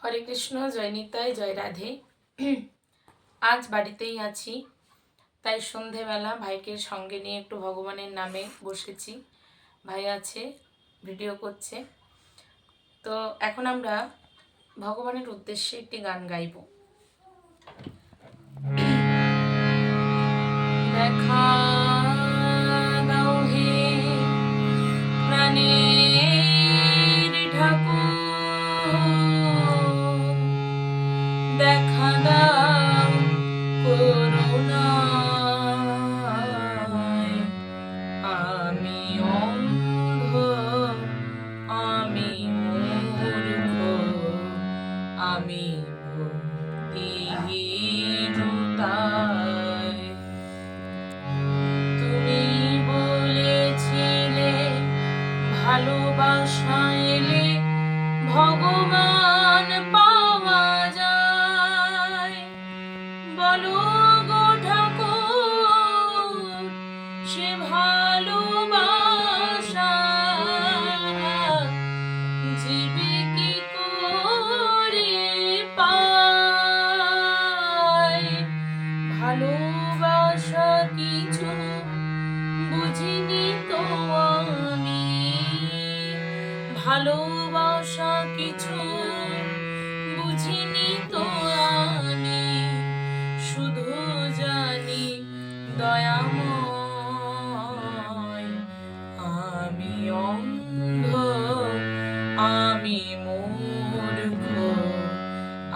হরে কৃষ্ণ, জয় নিতাই, জয় রাধে। আজ বাড়িতেই আছি, তাই সন্ধেবেলা ভাইকে সঙ্গে নিয়ে একটু ভগবানের নামে বসেছি। ভাই আছে, ভিডিও করছে। তো এখন আমরা ভগবানের উদ্দেশ্যে একটি গান গাইব। দেখা দাও হে প্রাণের ঠাকুর, দেখা দাও করুণায়। আমি অন্ধ, আমি মূর্খ, আমি ভক্তিহীন তাই। তুমি বলেছিলে ভালোবাসা এলে ভগবান পাওয়া যায়। বলো গো ঠাকুর, সে ভালোবাসা জীবে কি করে পায়? ভালোবাসা কিছু বুঝিনি তো আমি, ভালোবাসা কিছু বুঝিনি তো আমি, শুধু জানি দয়াময়। আমি অন্ধ, আমি মূর্খ,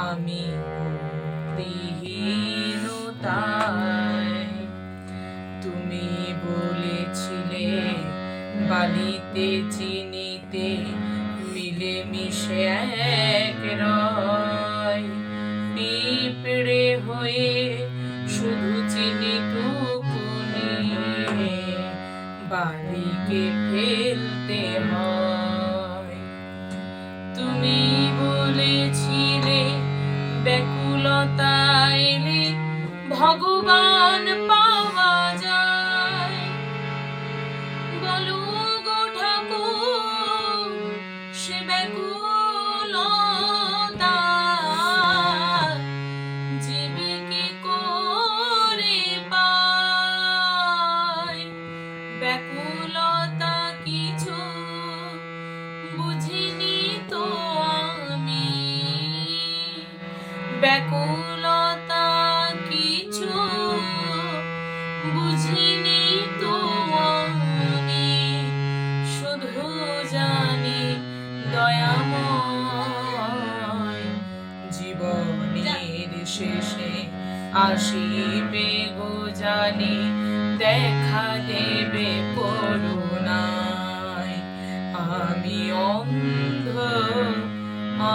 আমি ভক্তিহীন তাই। তুমি বলেছিলে বালিতে চিনিতে মিলে মিশে এক রয়। পিঁপড়ে হয়ে শুধু চিনিটুকু নিয়ে বালিকে ফেলতে হয়। তুমি বলেছিলে ব্যাকুলতা এলে ভগবান পাওয়া যায়। বলো গো ঠাকুর, সে ব্যাকুলতা জীবে কি করে পায়? ব্যাকুলতা কিছু বুঝিনি তো আমি, ব্যাকুলতা কিছু বুঝিনি তো আমি, শুধু জানি দয়াময়। জীবনের শেষে আসিবে গো জানি, দেখা দেবে করুণায়। আমি অন্ধ,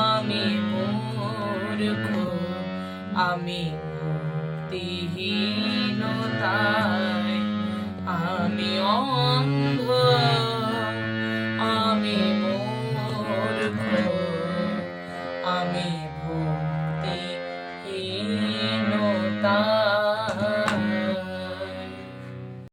আমি মূর্খ, আমি ভক্তিহীন তাই। আমি অন্ধ,